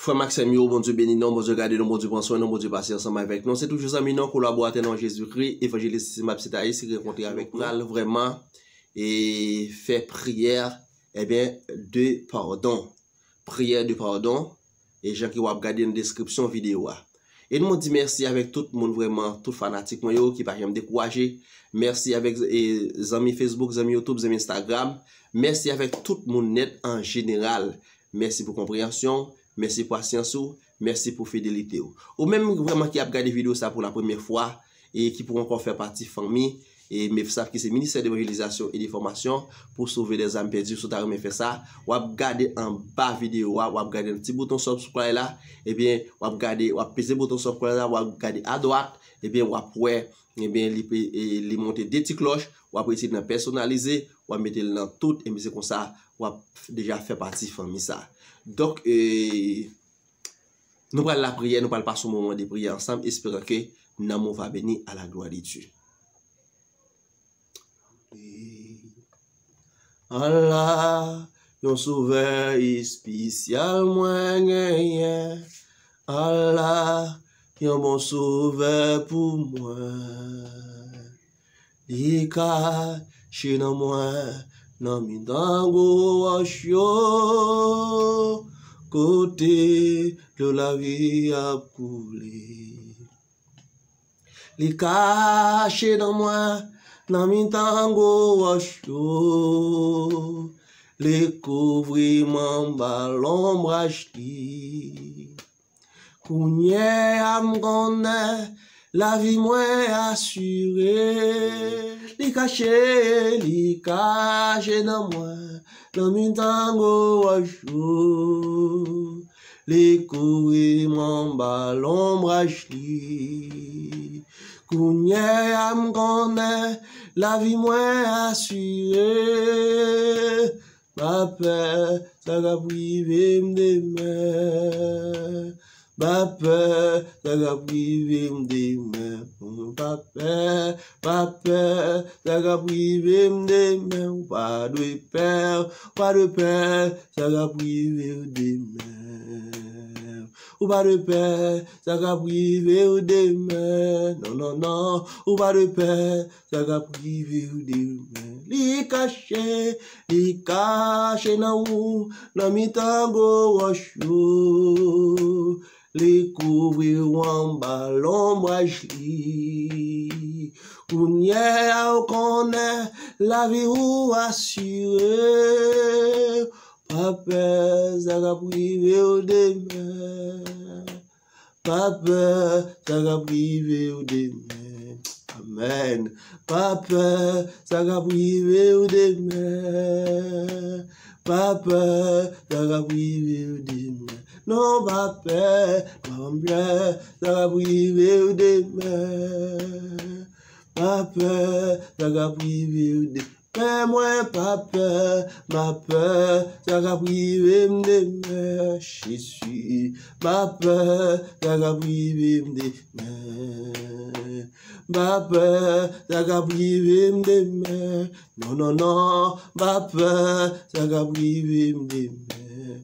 Frère Maxime, bon Dieu béni, non, bon Dieu garde, non, bon Dieu prend soin, non, bon Dieu passe ensemble avec nous. C'est toujours amis, non, collaborateur dans Jésus-Christ, évangéliste Mapsitaï, si rencontrer avec nous, vraiment, et faire prière, eh bien, de pardon. Prière de pardon, et gens qui vont regarder une description vidéo. Et nous dit merci avec tout le monde, vraiment, tout fanatique, qui va me décourager. Merci avec les amis Facebook, les amis YouTube, les amis Instagram. Merci avec tout le monde net en général. Merci pour compréhension. Merci pour patience, merci pour fidélité. Ou même vraiment qui a regardé vidéo ça pour la première fois et qui pourront encore faire partie de la famille. Et mais savent que c'est le ministère de l'évangélisation et des formations pour sauver des âmes perdues. Si vous avez fait ça, ou regardez en bas vidéo, ou regardez un petit bouton subscribe là, et bien, ou regardez, ou peser le bouton subscribe là, ou regardez à droite, et bien, ou après, et bien, les monter des petites cloches, ou après essayer de personnaliser, ou mettre dans tout, et c'est comme ça, ou déjà fait partie de la famille ça. Donc, nous parlons la prière, nous parlons pas ce moment de prière ensemble, espérons que nous va bénir à la gloire de Dieu. Allah, yon sauveur spécial moi. Allah, yon bon sauveur pour moi. Li ka chez moi, nan mi dango washo, côté de la vie a coulé. Li ka chez moi, nan mi tango washo, les couvriments l'ombrage li. Kounye am konne, la vie moins assurée. Li caché dans moi, dans mi tango washo, les couvriments l'ombrage li. Kounye am konne, la vie moins assurée. Ma peur, ça va priver demain. Ma peur, ça va priver demain. Ma peur, ça va priver demain. Pas de peur, ça va priver demain. Ou pas de peur, ça va priver demain. Non, non, non, ou pas de peur, ça va priver demain. Li caché na ou, na mi tango washo, li couvrir wamba l'ombrage li. Kounye a konne, la vie ou assurée. Papa, ça va priver demain. Papa, ça va priver demain. Amen. Papa, ça va priver demain. Papa, ça va priver demain. Non, papa, ça va priver demain. Papa, ça va priver demain. Mais moi, papa, ma peur, ça va priver demain. Jésus, ma peur, ça va priver demain. Ma peur, ça va priver demain. Non, non, non, ma peur, ça va priver demain.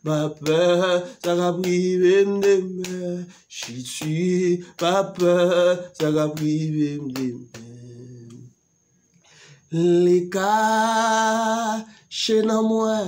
Ma peur, ça va priver demain. Jésus, ma peur, ça va priver demain. Les cas chez moi,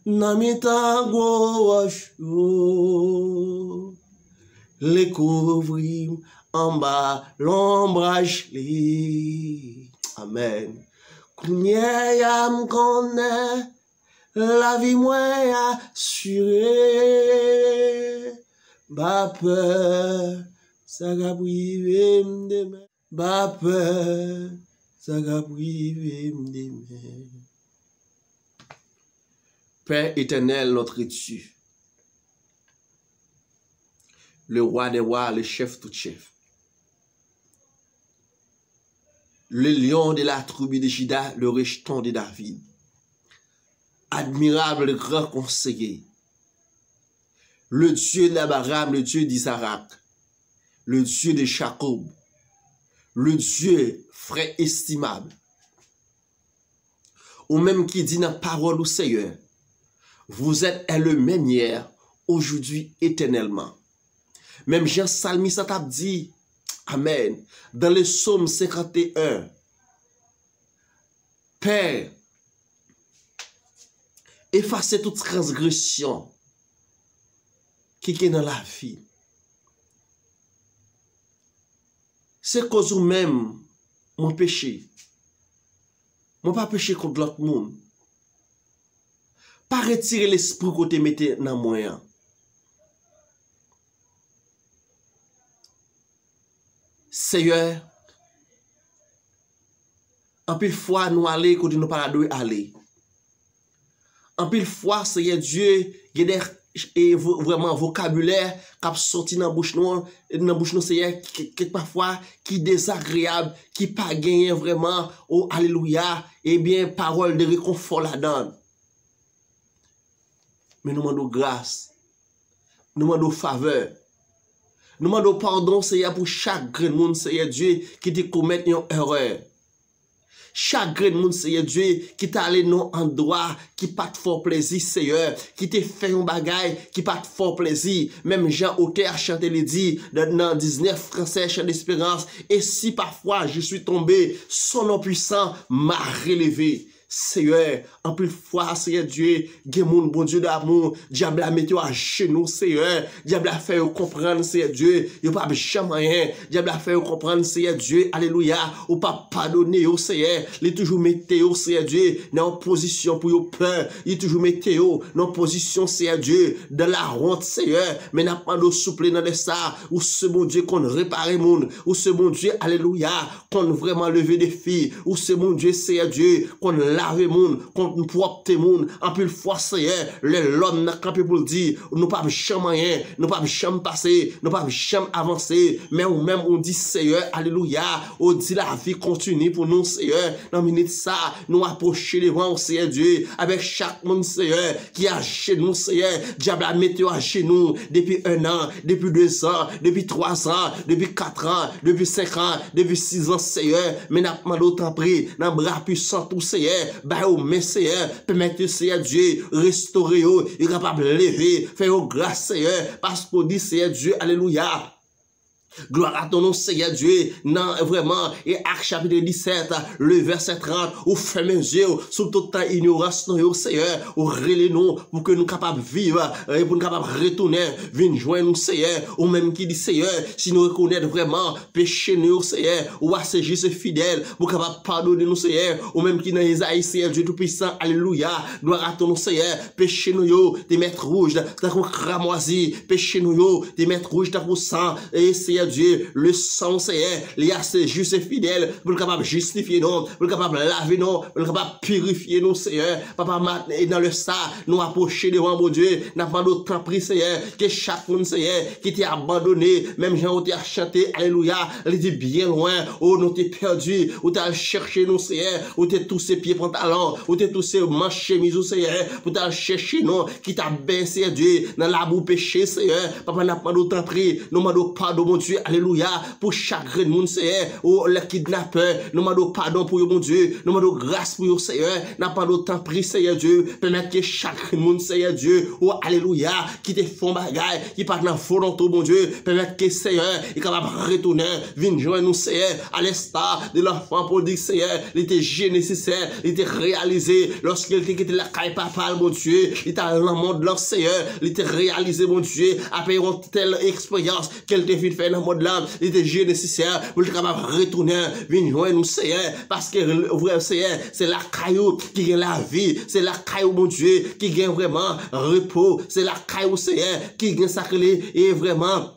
na mi tango washo, les couvrir en bas l'ombrage li. Amen. Kounye yam konne, la vie moins assurée. Ba peur, ça va priver demain. Ba peur, ça va priver demain. Père éternel, notre Dieu, le roi des rois, le chef tout chef, le lion de la tribu de Juda, le rejeton de David, admirable grand conseiller, le Dieu d'Abraham, le Dieu d'Isaac, le Dieu de Jacob, le Dieu frère estimable, ou même qui dit dans la parole au Seigneur, vous êtes le même hier, aujourd'hui, éternellement. Même Jean Salmi a dit, Amen, dans le psaume 51, Père, effacez toute transgression qui est dans la vie. C'est cause ou même mon péché. Mon pas péché contre l'autre monde. Pas retirer l'esprit que tu mette dans moi. Seigneur, en pile fois nous aller quand nous pas aller. En pile fois, Seigneur Dieu, il y a et vraiment vocabulaire qui a sorti dans la bouche nous, Seigneur, qui parfois qui désagréable, qui pas gagné vraiment, oh alléluia, et bien parole de réconfort là-dedans. Mais nous demandons grâce, nous demandons faveur, nous demandons pardon, Seigneur, pour chaque grand monde, Seigneur Dieu, qui te commet une erreur. Chaque grand monde, Seigneur Dieu, qui t'a allé dans un endroit qui pas de fort plaisir, Seigneur, qui te fait un bagage qui pas de fort plaisir. Même Jean Auteur chanté le dit dans 19 français, chant d'espérance. Et si parfois je suis tombé, son nom puissant m'a relevé. Seigneur, en plus fois, Seigneur Dieu, Gémoun, bon Dieu d'amour, diable a mis à genoux, Seigneur, diable a fait comprendre, Seigneur Dieu, il n'y a pas jamais rien, diable a fait comprendre, Seigneur Dieu, alléluia, ou pas pardonner, au Seigneur, il toujours météo, Seigneur Dieu, dans position pour yon peur, il toujours météo, dans position, Seigneur Dieu, dans la honte, Seigneur, mais n'a pas de souple dans les ça, ou ce bon Dieu qu'on répare monde, ou ce bon Dieu, alléluia, qu'on vraiment lever des filles, ou ce bon Dieu, Seigneur Dieu, qu'on lave moun, qu'on propre moun, en plus fois Seigneur, l'homme n'a campé pour le dire, nous pas jamais rien, nous pas jamais passer, nous pas jamais avancer, mais ou même on dit Seigneur, alléluia, on dit la vie continue pour nous Seigneur, dans minute ça, nous approcher devant Seigneur Dieu, avec chaque monde Seigneur, qui a chez nous Seigneur, diable a mis à chez nous, depuis 1 an, depuis 2 ans, depuis 3 ans, depuis 4 ans, depuis 5 ans, depuis 6 ans Seigneur, mais n'a pas d'autant pris, dans bras puissant tout Seigneur, bah au Seigneur, permettez Seigneur Dieu, restaurer, il est capable de lever, faire grâce Seigneur, parce qu'on dit Seigneur Dieu, alléluia. Gloire à ton nom, Seigneur Dieu. Non, vraiment. Et Acte chapitre 17, le verset 30, ou fermez les yeux, sous toute ignorance, nous, Seigneur, ou relais nous, pour que nous capables de vivre, et pour nous capables de retourner, venir joindre nous, Seigneur, ou même qui dit, Seigneur, si nous reconnaissons vraiment, péché nous, Seigneur, ou assez juste fidèle, pour capable de pardonner nous, Seigneur, ou même qui dans Isaïe, Seigneur Dieu Tout-Puissant, alléluia. Gloire à ton nom, Seigneur, péché nous, des mètres rouges, t'as qu'on cramoisi, péché nous, des mètres rouges, t'as qu'on sang, et Seigneur Dieu, le sang, Seigneur, il y a ces justes et fidèles, pour le capable de justifier nous, pour le capable de laver nous, pour le capable de purifier nous, Seigneur. Papa, maintenant, dans le ça, nous approcher devant mon Dieu, n'a pas d'autre prix, Seigneur, que chaque monde, Seigneur, qui t'a abandonné, même Jean, t'es chanté, alléluia, il dit bien loin, oh, nous t'es perdu, ou t'as cherché nous, Seigneur, ou t'es tous ces pieds pantalons, ou t'es tous ces manches chemises, Seigneur, pour t'as cherché nous, qui t'a baissé, Dieu, dans la boue péché, Seigneur. Papa, n'a pas d'autre prix, nous demandons pardon, mon Dieu, alléluia, pour chaque grain de monde, Seigneur, ou le kidnappeur, nous demandons pardon pour mon Dieu, nous demandons grâce pour Seigneur, n'a pas d'autant prix, Seigneur Dieu, permettre que chaque grain de monde, Seigneur Dieu, ou alléluia, qui te font bagaille, qui part dans volonté, mon Dieu, permettre que Seigneur, est capable de retourner, venir joindre nous, Seigneur, à l'instar de l'enfant pour dire, Seigneur, il était nécessaire, il était réalisé, lorsqu'il était quitté la caille papa, mon Dieu, il était dans le monde, là, Seigneur, il était réalisé, mon Dieu, après une telle expérience qu'elle te fait faire dans le monde là, il était nécessaire pour le capable de retourner, venir joindre nous, Seigneur, parce que vrai, Seigneur, c'est la caillou qui gagne la vie, c'est la caillou, mon Dieu, qui gagne vraiment repos, c'est la caillou, Seigneur, qui gagne sacré et vraiment.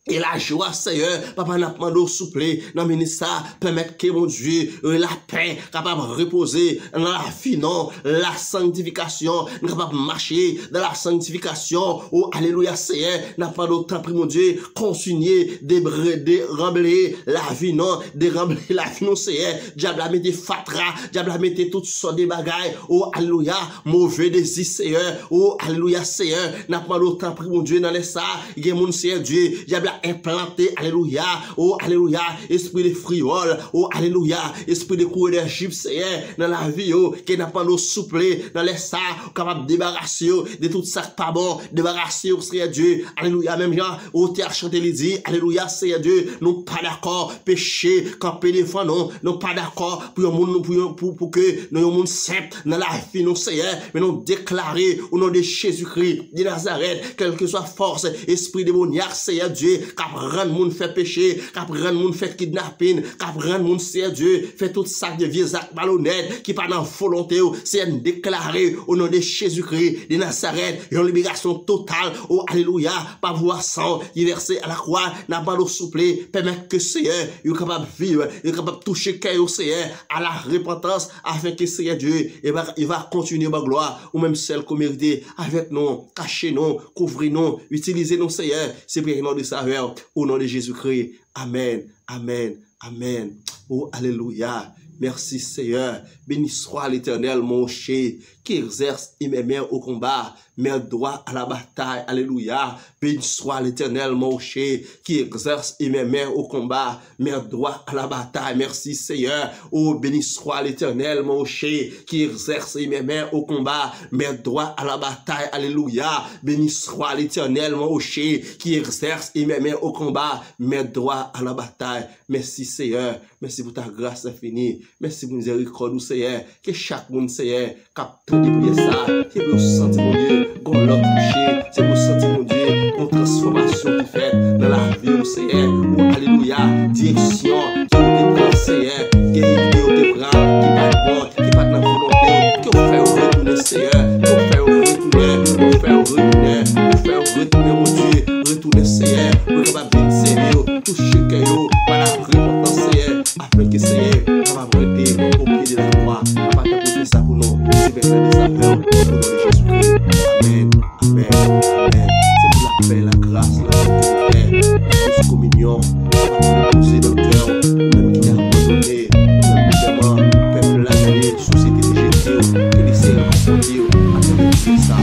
Et la joie, Seigneur, papa n'a pas d'eau souple, dans le ministère, permettre que mon Dieu, la paix, capable de reposer dans la vie, non, la sanctification, capable de marcher dans la sanctification, oh, alléluia, Seigneur, n'a pas d'autant pris, mon Dieu, continuer, dérembler la vie, non, dérembler la vie, non, Seigneur, diable a mis des fatra, diable a mis toutes sortes de bagailles, oh, alléluia, mauvais désir, Seigneur, oh, alléluia, Seigneur, n'a pas d'autant pris, mon Dieu, dans les ça, il y a mon Seigneur Dieu, diable implanté, alléluia, oh, alléluia, esprit de friole, oh, alléluia, esprit de coureur Seigneur, dans la vie, oh, qui n'a pas nous souffler, dans les ça, capable de débarrasser de tout ça pas bon, débarrasser, Seigneur Dieu, alléluia, même gens, oh, t'es chanté les dit, alléluia, Seigneur Dieu, nous pas d'accord, péché, camper des fois, non, nous pas d'accord, pour que nous, un monde simple, dans la vie, nous, Seigneur, mais nous déclarer au nom de Jésus-Christ, de Nazareth, quelle que soit force, esprit démoniaque, Seigneur Dieu, cap rendre monde fait péché, cap rendre monde fait kidnapping, cap rendre monde, Seigneur Dieu, fait tout ça de vieux actes malhonnêtes, qui pas dans volonté, c'est déclaré au nom de Jésus-Christ, de Nazareth, une libération totale, oh, alléluia, pas voir sang, qui versé à la croix, n'a pas l'eau souple, permettre que Seigneur, il est capable de vivre, il est capable de toucher au Seigneur, à la repentance, afin que Seigneur Dieu, il va continuer ma gloire, ou même celle qu'on mérite, avec nous, cachez-nous, couvrez-nous, utilisez-nous, Seigneur, c'est pour le nom de Sauveur, au nom de Jésus-Christ. Amen, amen, amen. Oh, alléluia. Merci, Seigneur. Béni soit l'Éternel, mon rocher, qui exerce mes mains au combat, mes doigts à la bataille. Alléluia. Béni soit l'Éternel, mon rocher, qui exerce mes mains au combat, mes doigts à la bataille. Merci, Seigneur. Oh, béni soit l'Éternel, mon rocher, qui exerce mes mains au combat, mes doigts à la bataille. Alléluia. Béni soit l'Éternel, mon rocher, qui exerce mes mains au combat, mes doigts à la bataille. Merci, Seigneur. Merci pour ta grâce infinie. Merci pour miséricorde, Seigneur. Que chaque monde, Seigneur, capte de prier ça. C'est pour sentir, mon Dieu, qu'on l'a touché. C'est pour sentir, mon Dieu, une transformation qui fait dans la vie, Seigneur. Oh, alléluia. Direction qui nous prend, Seigneur. Qui nous prend, qui va bon, qui va dans la volonté. Qui nous fait retourner, Seigneur. Qui nous fait retourner. Qui nous fait retourner. Qui nous fait retourner, mon Dieu. Retourner, Seigneur. Nous sommes bien sérieux. Toucher, Seigneur. Par la repentance, Seigneur. Afin que, Seigneur, on va arrêter au pied de la croix. On va t'apporter ça pour nous. C'est bien de sa peur. Au nom de Jésus-Christ. Amen. Amen. Amen. C'est pour la paix, la grâce, la sécurité, la douce communion. On va nous poser dans le cœur. Même qui a abandonné. Même évidemment, peuple l'a gagné. Société de Jésus. Que les seigneurs rencontrent. Afin de vivre ça.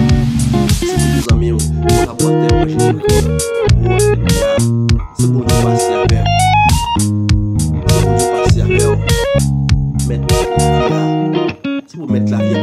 C'est pour nos amis. On va porter pour Jésus-Christ. Oh, alléluia. C'est pour nous passer avec. C'est pour nous passer avec. Mettre la vie